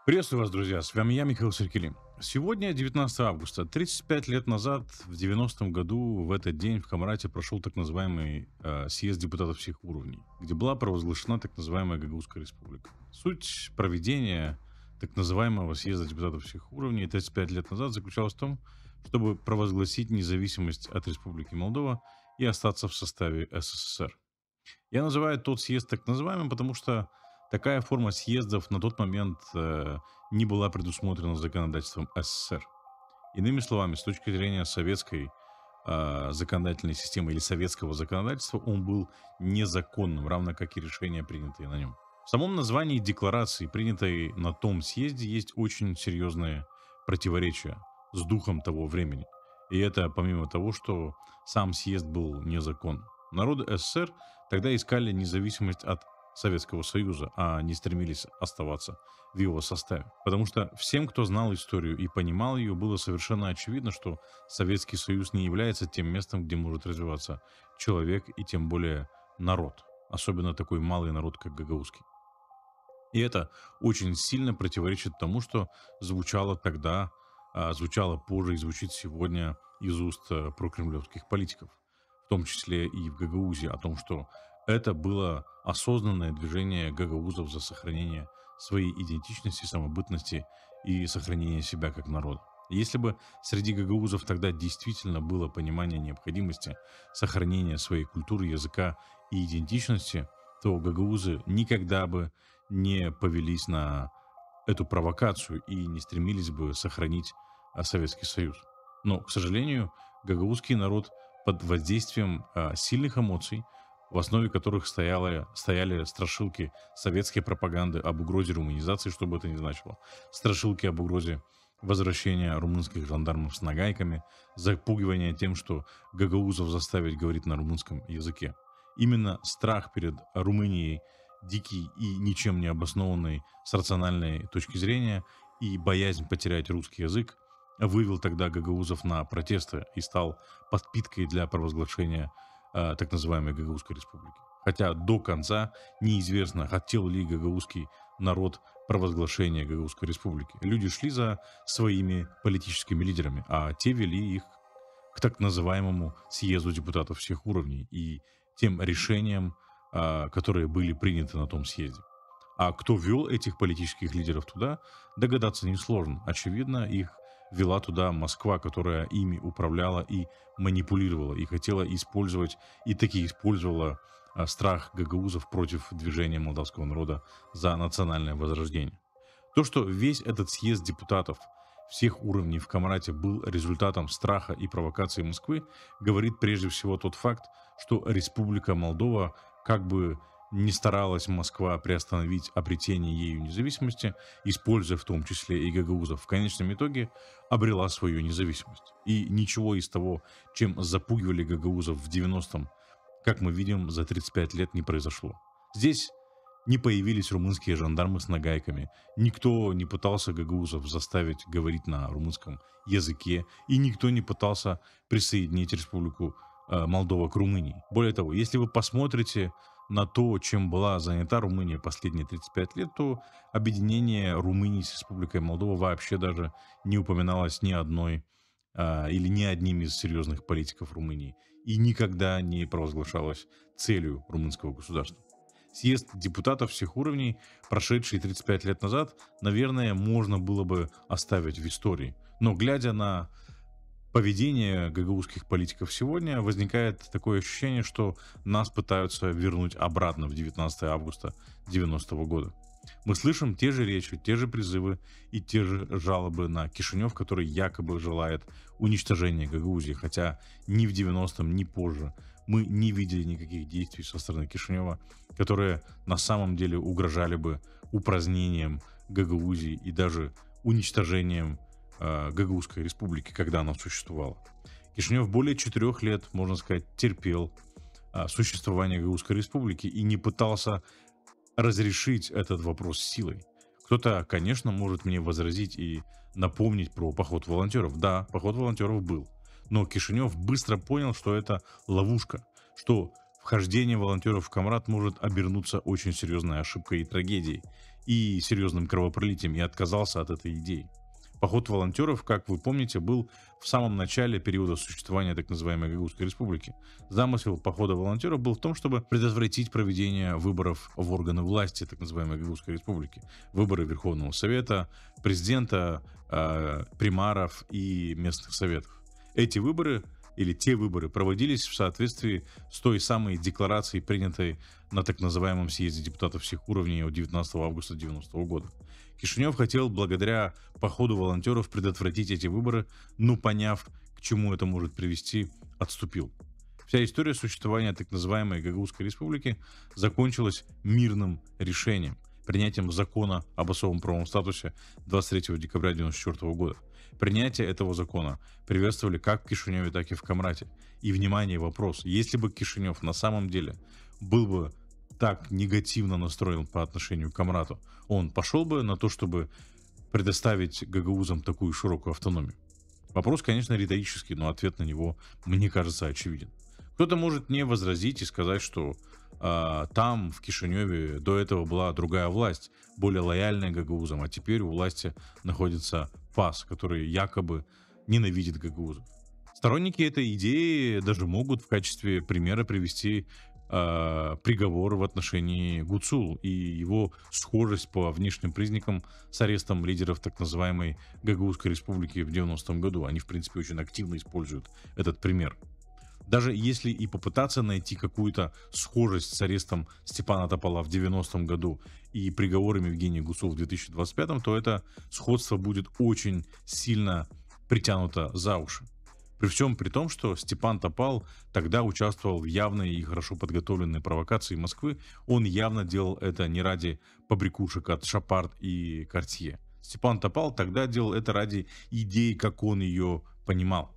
Приветствую вас, друзья! С вами я, Михаил Серкелим. Сегодня 19 августа. 35 лет назад, в 90-м году, в этот день в Камарате прошел так называемый съезд депутатов всех уровней, где была провозглашена так называемая Гагаузская республика. Суть проведения так называемого съезда депутатов всех уровней 35 лет назад заключалась в том, чтобы провозгласить независимость от Республики Молдова и остаться в составе СССР. Я называю тот съезд так называемым, потому что такая форма съездов на тот момент не была предусмотрена законодательством СССР. Иными словами, с точки зрения советской законодательной системы или советского законодательства, он был незаконным, равно как и решения, принятые на нем. В самом названии декларации, принятой на том съезде, есть очень серьезные противоречия с духом того времени. И это помимо того, что сам съезд был незаконным. Народы СССР тогда искали независимость от Советского Союза, а не стремились оставаться в его составе. Потому что всем, кто знал историю и понимал ее, было совершенно очевидно, что Советский Союз не является тем местом, где может развиваться человек и тем более народ. Особенно такой малый народ, как гагаузский. И это очень сильно противоречит тому, что звучало тогда, звучало позже и звучит сегодня из уст прокремлевских политиков, в том числе и в Гагаузии, о том, что это было осознанное движение гагаузов за сохранение своей идентичности, самобытности и сохранение себя как народа. Если бы среди гагаузов тогда действительно было понимание необходимости сохранения своей культуры, языка и идентичности, то гагаузы никогда бы не повелись на эту провокацию и не стремились бы сохранить Советский Союз. Но, к сожалению, гагаузский народ под воздействием сильных эмоций, в основе которых стояли страшилки советской пропаганды об угрозе румынизации, что бы это ни значило, страшилки об угрозе возвращения румынских жандармов с нагайками, запугивание тем, что гагаузов заставить говорить на румынском языке. Именно страх перед Румынией, дикий и ничем не обоснованный с рациональной точки зрения, и боязнь потерять русский язык вывел тогда гагаузов на протесты и стал подпиткой для провозглашения так называемой Гагаузской республики. Хотя до конца неизвестно, хотел ли гагаузский народ провозглашения Гагаузской республики. Люди шли за своими политическими лидерами, а те вели их к так называемому съезду депутатов всех уровней и тем решениям, которые были приняты на том съезде. А кто вел этих политических лидеров туда, догадаться несложно. Очевидно, их вела туда Москва, которая ими управляла и манипулировала, и хотела использовать, и таки использовала страх гагаузов против движения молдавского народа за национальное возрождение. То, что весь этот съезд депутатов всех уровней в Камарате был результатом страха и провокации Москвы, говорит прежде всего тот факт, что Республика Молдова, как бы не старалась Москва приостановить обретение ею независимости, используя в том числе и гагаузов, в конечном итоге обрела свою независимость. И ничего из того, чем запугивали гагаузов в 90-м, как мы видим, за 35 лет не произошло. Здесь не появились румынские жандармы с нагайками, никто не пытался гагаузов заставить говорить на румынском языке, и никто не пытался присоединить Республику Молдова к Румынии. Более того, если вы посмотрите на то, чем была занята Румыния последние 35 лет, то объединение Румынии с Республикой Молдова вообще даже не упоминалось ни одной или ни одним из серьезных политиков Румынии и никогда не провозглашалось целью румынского государства. Съезд депутатов всех уровней, прошедший 35 лет назад, наверное, можно было бы оставить в истории. Но глядя на поведение гагаузских политиков сегодня, возникает такое ощущение, что нас пытаются вернуть обратно в 19 августа 90-го года. Мы слышим те же речи, те же призывы и те же жалобы на Кишинев, который якобы желает уничтожения Гагаузии, хотя ни в 90-м, ни позже мы не видели никаких действий со стороны Кишинева, которые на самом деле угрожали бы упразднением Гагаузии и даже уничтожением Гагаузской республики, когда она существовала. Кишинев более 4 лет, можно сказать, терпел существование Гагаузской республики и не пытался разрешить этот вопрос силой. Кто-то, конечно, может мне возразить и напомнить про поход волонтеров. Да, поход волонтеров был. Но Кишинев быстро понял, что это ловушка, что в вхождение волонтеров в Камрад может обернуться очень серьезной ошибкой и трагедией, и серьезным кровопролитием, и отказался от этой идеи. Поход волонтеров, как вы помните, был в самом начале периода существования так называемой Гагаузской республики. Замысел похода волонтеров был в том, чтобы предотвратить проведение выборов в органы власти так называемой Гагаузской республики. Выборы Верховного Совета, президента, примаров и местных советов. Эти выборы или те выборы проводились в соответствии с той самой декларацией, принятой на так называемом съезде депутатов всех уровней от 19 августа 1990 года. Кишинев хотел благодаря походу волонтеров предотвратить эти выборы, но поняв, к чему это может привести, отступил. Вся история существования так называемой Гагаузской республики закончилась мирным решением, принятием закона об особом правовом статусе 23 декабря 1994 года. Принятие этого закона приветствовали как в Кишиневе, так и в Камрате. И, внимание, вопрос, если бы Кишинев на самом деле был бы так негативно настроен по отношению к Камрату, он пошел бы на то, чтобы предоставить гагаузам такую широкую автономию? Вопрос, конечно, риторический, но ответ на него, мне кажется, очевиден. Кто-то может не возразить и сказать, что там, в Кишиневе, до этого была другая власть, более лояльная гагаузам, а теперь у власти находится ПАС, который якобы ненавидит гагаузов. Сторонники этой идеи даже могут в качестве примера привести приговор в отношении Гуцул и его схожесть по внешним признакам с арестом лидеров так называемой Гагаузской республики в 90-м году. Они, в принципе, очень активно используют этот пример. Даже если и попытаться найти какую-то схожесть с арестом Степана Топала в 90-м году и приговорами Евгения Гуцул в 2025-м, то это сходство будет очень сильно притянуто за уши. При всем при том, что Степан Топал тогда участвовал в явной и хорошо подготовленной провокации Москвы, он явно делал это не ради побрякушек от Шапард и Картье. Степан Топал тогда делал это ради идеи, как он ее понимал.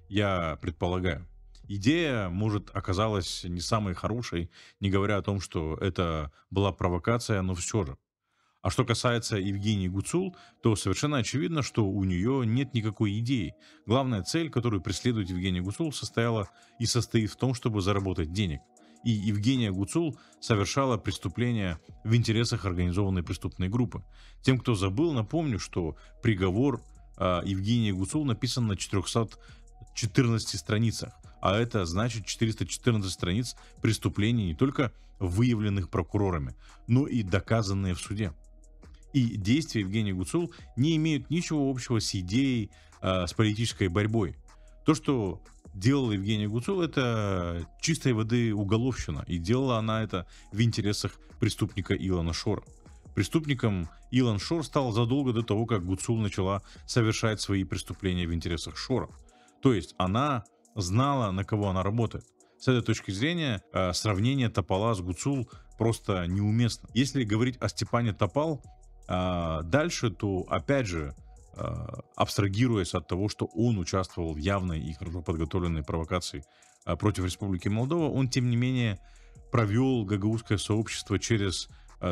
Я предполагаю. Идея, может, оказалась не самой хорошей, не говоря о том, что это была провокация, но все же. А что касается Евгении Гуцул, то совершенно очевидно, что у нее нет никакой идеи. Главная цель, которую преследует Евгения Гуцул, состояла и состоит в том, чтобы заработать денег. И Евгения Гуцул совершала преступления в интересах организованной преступной группы. Тем, кто забыл, напомню, что приговор Евгении Гуцул написан на 414 страницах. А это значит 414 страниц преступлений, не только выявленных прокурорами, но и доказанные в суде. И действия Евгения Гуцул не имеют ничего общего с идеей, с политической борьбой. То, что делала Евгения Гуцул, это чистой воды уголовщина. И делала она это в интересах преступника Илона Шора. Преступником Илон Шор стал задолго до того, как Гуцул начала совершать свои преступления в интересах Шора. То есть она знала, на кого она работает. С этой точки зрения сравнение Топала с Гуцул просто неуместно. Если говорить о Степане Топал дальше, то опять же, абстрагируясь от того, что он участвовал в явной и хорошо подготовленной провокации против Республики Молдова, он тем не менее провел гагаузское сообщество через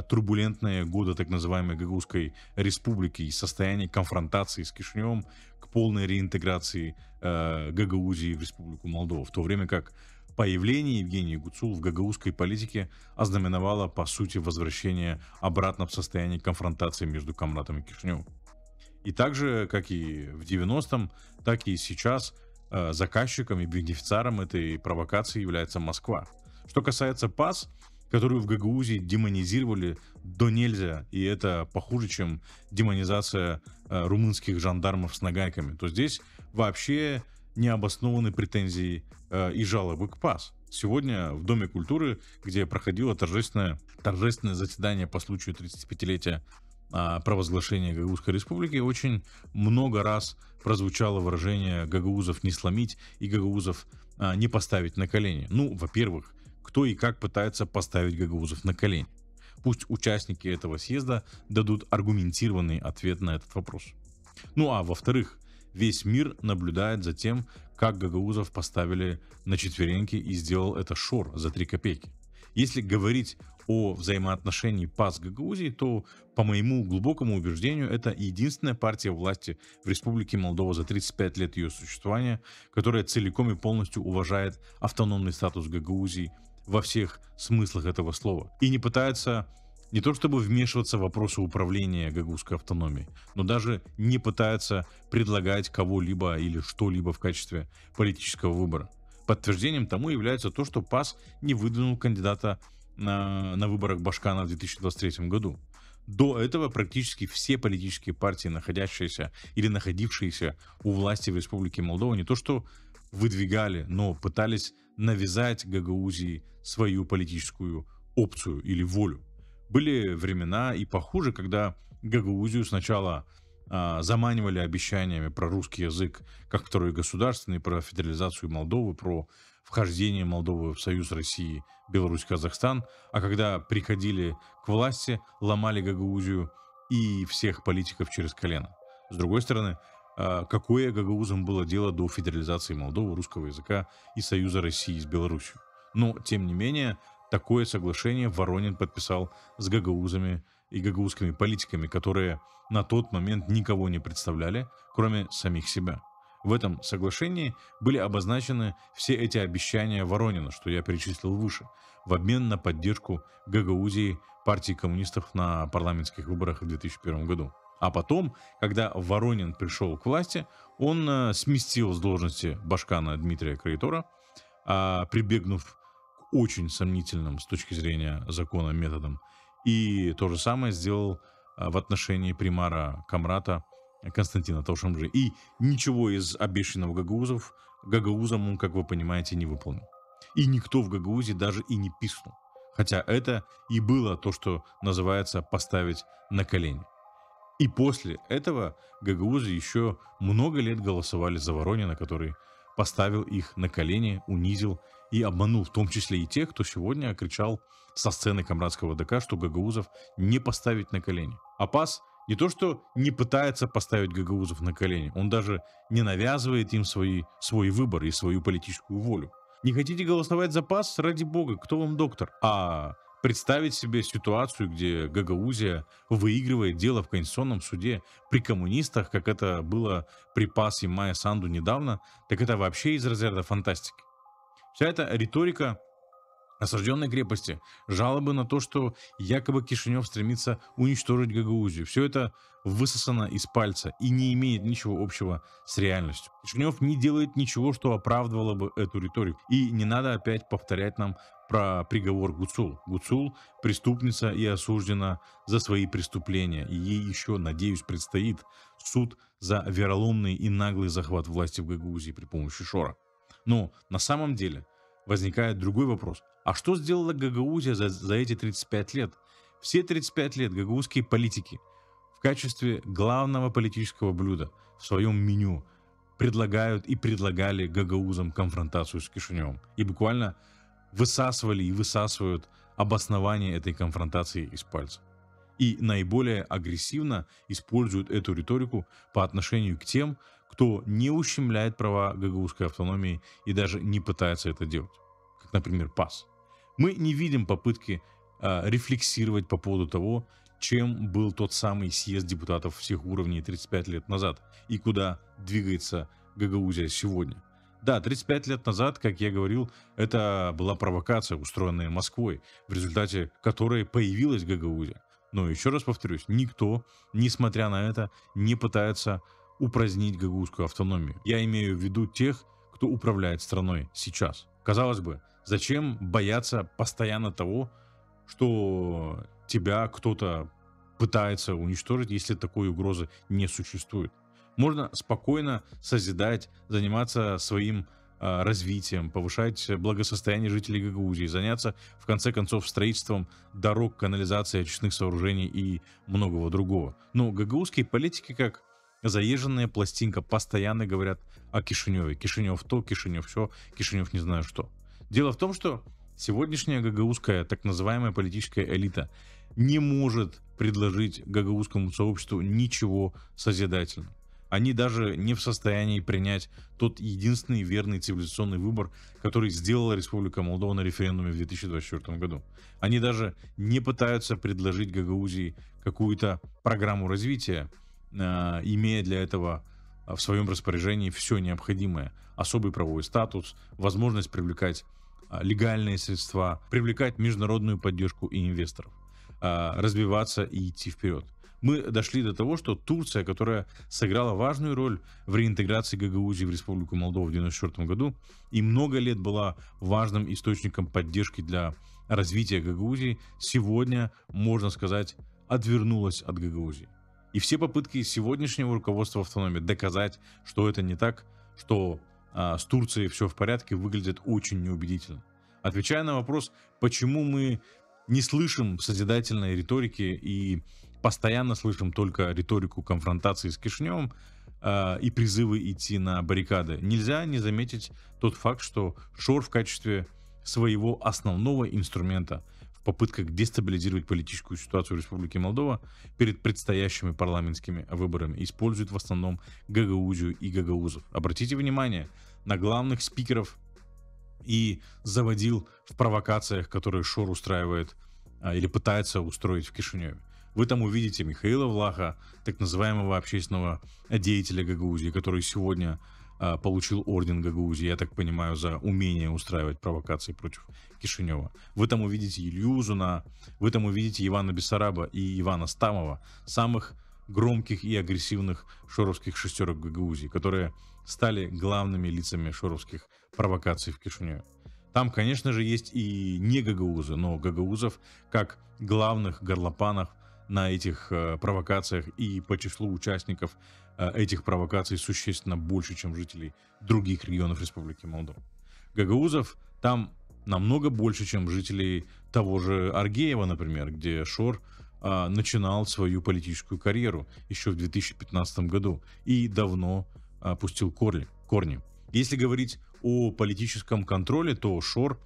турбулентные годы так называемой Гагаузской республики и состояние конфронтации с Кишиневым к полной реинтеграции Гагаузии в Республику Молдова, в то время как появление Евгении Гуцул в гагаузской политике ознаменовало, по сути, возвращение обратно в состояние конфронтации между Камратом и Кишиневым. И так же, как и в 90-м, так и сейчас заказчиком и бенефициаром этой провокации является Москва. Что касается ПАС, которую в Гагаузии демонизировали до нельзя, и это похуже, чем демонизация румынских жандармов с нагайками, то здесь вообще не обоснованы претензии и жалобы к ПАС. Сегодня в Доме культуры, где проходило торжественное заседание по случаю 35-летия провозглашения Гагаузской республики, очень много раз прозвучало выражение гагаузов не сломить и гагаузов не поставить на колени. Ну, во-первых, кто и как пытается поставить гагаузов на колени. Пусть участники этого съезда дадут аргументированный ответ на этот вопрос. Ну а во-вторых, весь мир наблюдает за тем, как гагаузов поставили на четвереньки, и сделал это Шор за 3 копейки. Если говорить о взаимоотношении ПАС с Гагаузией, то, по моему глубокому убеждению, это единственная партия власти в Республике Молдова за 35 лет ее существования, которая целиком и полностью уважает автономный статус Гагаузии во всех смыслах этого слова. И не пытается не то чтобы вмешиваться в вопросы управления гагаузской автономией, но даже не пытается предлагать кого-либо или что-либо в качестве политического выбора. Подтверждением тому является то, что ПАС не выдвинул кандидата на выборах Башкана в 2023 году. До этого практически все политические партии, находящиеся или находившиеся у власти в Республике Молдова, не то что выдвигали, но пытались навязать Гагаузии свою политическую опцию или волю. Были времена и похуже, когда Гагаузию сначала заманивали обещаниями про русский язык как второй государственный, про федерализацию Молдовы, про вхождение Молдовы в Союз России, Беларусь, Казахстан, а когда приходили к власти, ломали Гагаузию и всех политиков через колено. С другой стороны, какое гагаузам было дело до федерализации Молдовы, русского языка и Союза России с Беларусью? Но, тем не менее, такое соглашение Воронин подписал с гагаузами и гагаузскими политиками, которые на тот момент никого не представляли, кроме самих себя. В этом соглашении были обозначены все эти обещания Воронина, что я перечислил выше, в обмен на поддержку Гагаузии партии коммунистов на парламентских выборах в 2001 году. А потом, когда Воронин пришел к власти, он сместил с должности Башкана Дмитрия Краитора, прибегнув к очень сомнительным с точки зрения закона методам. И то же самое сделал в отношении примара Камрата Константина Таушамжи. И ничего из обещанного гагаузам он, как вы понимаете, не выполнил. И никто в Гагаузе даже и не писнул. Хотя это и было то, что называется поставить на колени. И после этого гагаузы еще много лет голосовали за Воронина, который поставил их на колени, унизил и обманул, в том числе и тех, кто сегодня кричал со сцены Камрадского ДК, что гагаузов не поставить на колени. А ПАС не то что не пытается поставить гагаузов на колени, он даже не навязывает им свой выбор и свою политическую волю. Не хотите голосовать за ПАС? Ради бога, кто вам доктор? А представить себе ситуацию, где Гагаузия выигрывает дело в Конституционном суде при коммунистах, как это было при ПАС и Майя Санду недавно, так это вообще из разряда фантастики. Вся эта риторика осажденной крепости, жалобы на то, что якобы Кишинев стремится уничтожить Гагаузию, все это высосано из пальца и не имеет ничего общего с реальностью. Кишинев не делает ничего, что оправдывало бы эту риторику. И не надо опять повторять нам про приговор Гуцул. Гуцул преступница и осуждена за свои преступления. И ей еще, надеюсь, предстоит суд за вероломный и наглый захват власти в Гагаузии при помощи Шора. Но на самом деле возникает другой вопрос. А что сделала Гагаузия за эти 35 лет? Все 35 лет гагаузские политики в качестве главного политического блюда в своем меню предлагают и предлагали гагаузам конфронтацию с Кишиневым. И буквально высасывали и высасывают обоснование этой конфронтации из пальца. И наиболее агрессивно используют эту риторику по отношению к тем, кто не ущемляет права гагаузской автономии и даже не пытается это делать. Как, например, ПАС. Мы не видим попытки рефлексировать по поводу того, чем был тот самый съезд депутатов всех уровней 35 лет назад и куда двигается Гагаузия сегодня. Да, 35 лет назад, как я говорил, это была провокация, устроенная Москвой, в результате которой появилась Гагаузия. Но еще раз повторюсь, никто, несмотря на это, не пытается упразднить гагаузскую автономию. Я имею в виду тех, кто управляет страной сейчас. Казалось бы, зачем бояться постоянно того, что тебя кто-то пытается уничтожить, если такой угрозы не существует? Можно спокойно созидать, заниматься своим развитием, повышать благосостояние жителей Гагаузии, заняться, в конце концов, строительством дорог, канализации, очистных сооружений и многого другого. Но гагаузские политики, как заезженная пластинка, постоянно говорят о Кишиневе. Кишинев то, Кишинев все, Кишинев не знаю что. Дело в том, что сегодняшняя гагаузская так называемая политическая элита не может предложить гагаузскому сообществу ничего созидательного. Они даже не в состоянии принять тот единственный верный цивилизационный выбор, который сделала Республика Молдова на референдуме в 2024 году. Они даже не пытаются предложить Гагаузии какую-то программу развития, имея для этого в своем распоряжении все необходимое. Особый правовой статус, возможность привлекать легальные средства, привлекать международную поддержку и инвесторов, развиваться и идти вперед. Мы дошли до того, что Турция, которая сыграла важную роль в реинтеграции Гагаузии в Республику Молдова в 1994 году и много лет была важным источником поддержки для развития Гагаузии, сегодня, можно сказать, отвернулась от Гагаузии. И все попытки сегодняшнего руководства автономии доказать, что это не так, что с Турцией все в порядке, выглядят очень неубедительно. Отвечая на вопрос, почему мы не слышим созидательной риторики и постоянно слышим только риторику конфронтации с Кишиневым и призывы идти на баррикады, нельзя не заметить тот факт, что Шор в качестве своего основного инструмента в попытках дестабилизировать политическую ситуацию в Республике Молдова перед предстоящими парламентскими выборами использует в основном Гагаузию и гагаузов. Обратите внимание на главных спикеров и заводил в провокациях, которые Шор устраивает или пытается устроить в Кишиневе. Вы там увидите Михаила Влаха, так называемого общественного деятеля Гагаузии, который сегодня получил орден Гагаузии, я так понимаю, за умение устраивать провокации против Кишинева. Вы там увидите Илью Узуна, вы там увидите Ивана Бессараба и Ивана Стамова, самых громких и агрессивных шоровских шестерок Гагаузии, которые стали главными лицами шоровских провокаций в Кишиневе. Там, конечно же, есть и не гагаузы, но гагаузов как главных горлопанов на этих провокациях и по числу участников этих провокаций существенно больше, чем жителей других регионов Республики Молдова. Гагаузов там намного больше, чем жителей того же Аргеева, например, где Шор начинал свою политическую карьеру еще в 2015 году и давно пустил корни. Если говорить о политическом контроле, то Шор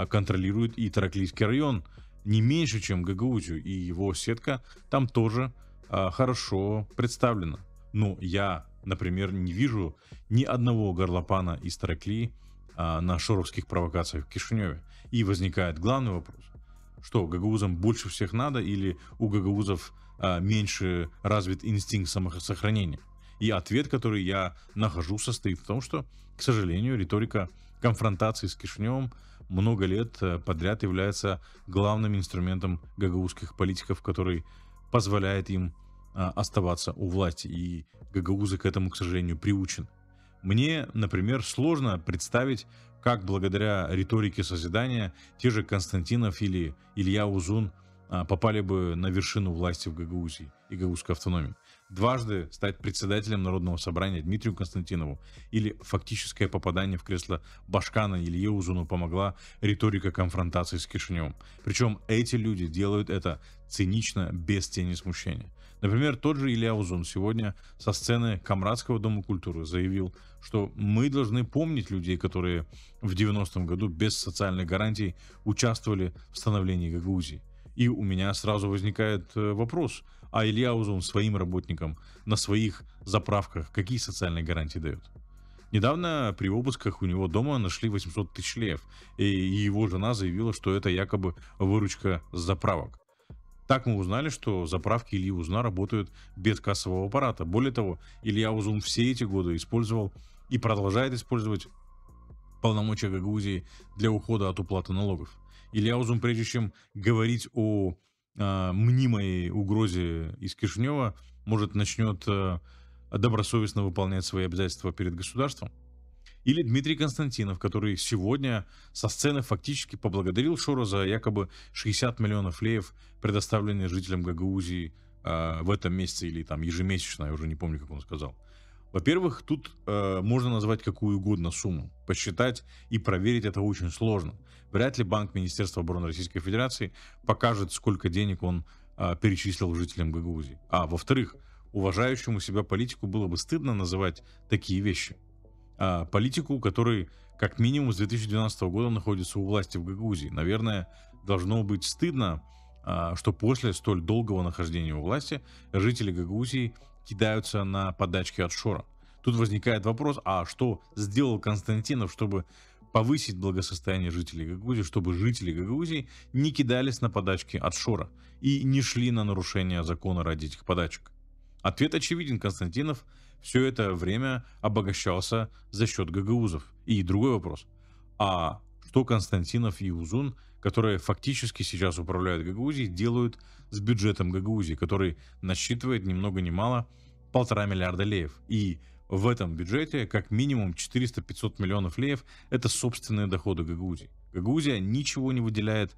контролирует и Тараклийский район не меньше, чем Гагаузию, и его сетка там тоже хорошо представлена. Но я, например, не вижу ни одного горлопана из Тараклии на шоровских провокациях в Кишиневе. И возникает главный вопрос, что гагаузам больше всех надо или у гагаузов меньше развит инстинкт самосохранения? И ответ, который я нахожу, состоит в том, что, к сожалению, риторика конфронтации с Кишиневым много лет подряд является главным инструментом гагаузских политиков, который позволяет им оставаться у власти. И гагаузы к этому, к сожалению, приучены. Мне, например, сложно представить, как благодаря риторике созидания те же Константинов или Илья Узун попали бы на вершину власти в Гагаузии и гагаузской автономии. Дважды стать председателем Народного собрания Дмитрию Константинову или фактическое попадание в кресло Башкана Илье Узуну помогла риторика конфронтации с Кишиневым. Причем эти люди делают это цинично, без тени смущения. Например, тот же Илья Узун сегодня со сцены Камрадского дома культуры заявил, что мы должны помнить людей, которые в 90-м году без социальных гарантий участвовали в становлении Гагаузии. И у меня сразу возникает вопрос, а Илья Узун своим работникам на своих заправках какие социальные гарантии дает? Недавно при обысках у него дома нашли 800 тысяч леев, и его жена заявила, что это якобы выручка с заправок. Так мы узнали, что заправки Ильи Узуна работают без кассового аппарата. Более того, Илья Узун все эти годы использовал и продолжает использовать полномочия Гагаузии для ухода от уплаты налогов. Илья Узун, прежде чем говорить о мнимой угрозе из Кишинева, может, начнет добросовестно выполнять свои обязательства перед государством. Или Дмитрий Константинов, который сегодня со сцены фактически поблагодарил Шора за якобы 60 миллионов леев, предоставленные жителям Гагаузии в этом месяце или там ежемесячно, я уже не помню, как он сказал. Во-первых, тут можно назвать какую угодно сумму. Посчитать и проверить это очень сложно. Вряд ли Банк Министерства обороны Российской Федерации покажет, сколько денег он перечислил жителям Гагаузии. А во-вторых, уважающему себя политику было бы стыдно называть такие вещи. Политику, который как минимум с 2012 года находится у власти в Гагаузии. Наверное, должно быть стыдно, что после столь долгого нахождения у власти жители Гагаузии кидаются на подачки от Шора. Тут возникает вопрос, а что сделал Константинов, чтобы повысить благосостояние жителей Гагаузии, чтобы жители Гагаузии не кидались на подачки от Шора и не шли на нарушение закона ради этих подачек? Ответ очевиден. Константинов все это время обогащался за счет гагаузов. И другой вопрос. А что Константинов и Узун, которые фактически сейчас управляют Гагаузией, делают с бюджетом Гагаузии, который насчитывает ни много ни мало 1,5 миллиарда леев. И в этом бюджете как минимум 400-500 миллионов леев — это собственные доходы Гагаузии. Гагаузия ничего не выделяет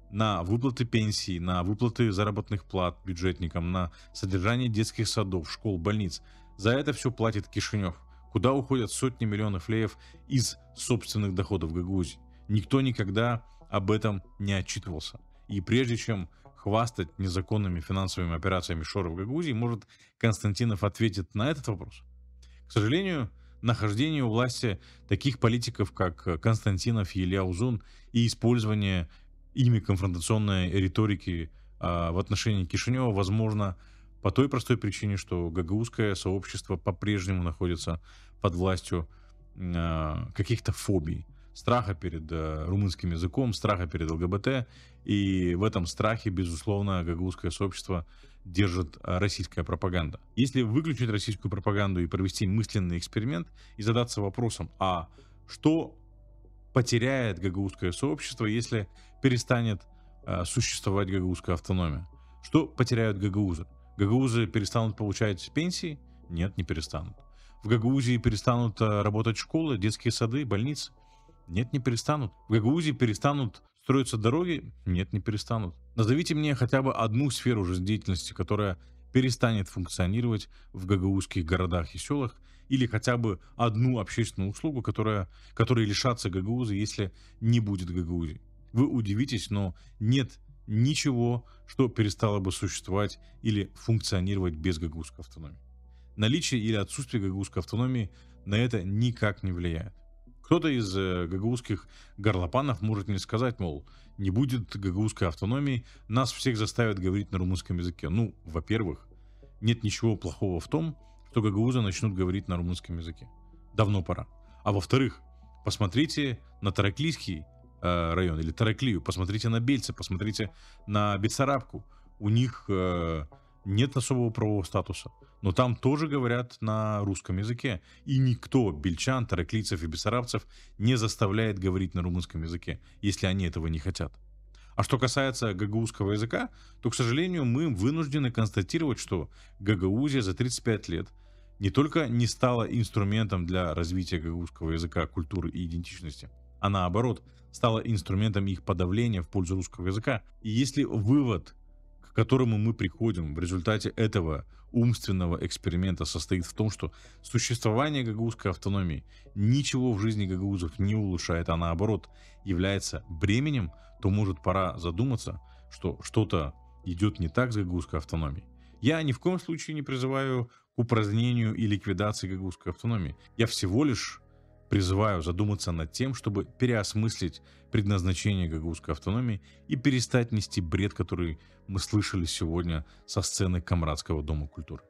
на выплаты пенсий, на выплаты заработных плат бюджетникам, на содержание детских садов, школ, больниц. За это все платит Кишинев, куда уходят сотни миллионов леев из собственных доходов Гагаузии. Никто никогда об этом не отчитывался. И прежде чем хвастать незаконными финансовыми операциями Шора в Гагаузии, может, Константинов ответит на этот вопрос? К сожалению, нахождение у власти таких политиков, как Константинов и Илья Узун, и использование ими конфронтационной риторики в отношении Кишинева возможно по той простой причине, что гагаузское сообщество по-прежнему находится под властью каких-то фобий, страха перед румынским языком, страха перед ЛГБТ, и в этом страхе, безусловно, гагаузское сообщество держит российская пропаганда. Если выключить российскую пропаганду и провести мысленный эксперимент и задаться вопросом, а что потеряет гагаузское сообщество, если перестанет существовать гагаузская автономия? Что потеряют гагаузы? Гагаузы перестанут получать пенсии? Нет, не перестанут. В Гагаузии перестанут работать школы, детские сады, больницы? Нет, не перестанут. В Гагаузии перестанут строиться дороги? Нет, не перестанут. Назовите мне хотя бы одну сферу жизнедеятельности, которая перестанет функционировать в гагаузских городах и селах, или хотя бы одну общественную услугу, которой лишатся гагаузы, если не будет Гагаузии. Вы удивитесь, но нет ничего, что перестало бы существовать или функционировать без гагаузской автономии. Наличие или отсутствие гагаузской автономии на это никак не влияет. Кто-то из гагаузских горлопанов может мне сказать, мол, не будет гагаузской автономии, нас всех заставят говорить на румынском языке. Ну, во-первых, нет ничего плохого в том, что гагаузы начнут говорить на румынском языке. Давно пора. А во-вторых, посмотрите на Тараклийский район или Тараклию, посмотрите на Бельцы, посмотрите на Бессарабку. У них нет особого правового статуса, но там тоже говорят на русском языке. И никто бельчан, тараклийцев и бессарабцев не заставляет говорить на румынском языке, если они этого не хотят. А что касается гагаузского языка, то, к сожалению, мы вынуждены констатировать, что Гагаузия за 35 лет не только не стала инструментом для развития гагаузского языка, культуры и идентичности, а наоборот, стала инструментом их подавления в пользу русского языка. И если вывод, к которому мы приходим в результате этого умственного эксперимента, состоит в том, что существование гагаузской автономии ничего в жизни гагаузов не улучшает, а наоборот является бременем, то может пора задуматься, что что-то идет не так с гагаузской автономией. Я ни в коем случае не призываю к упразднению и ликвидации гагаузской автономии. Я всего лишь призываю задуматься над тем, чтобы переосмыслить предназначение гагаузской автономии и перестать нести бред, который мы слышали сегодня со сцены Камрадского дома культуры.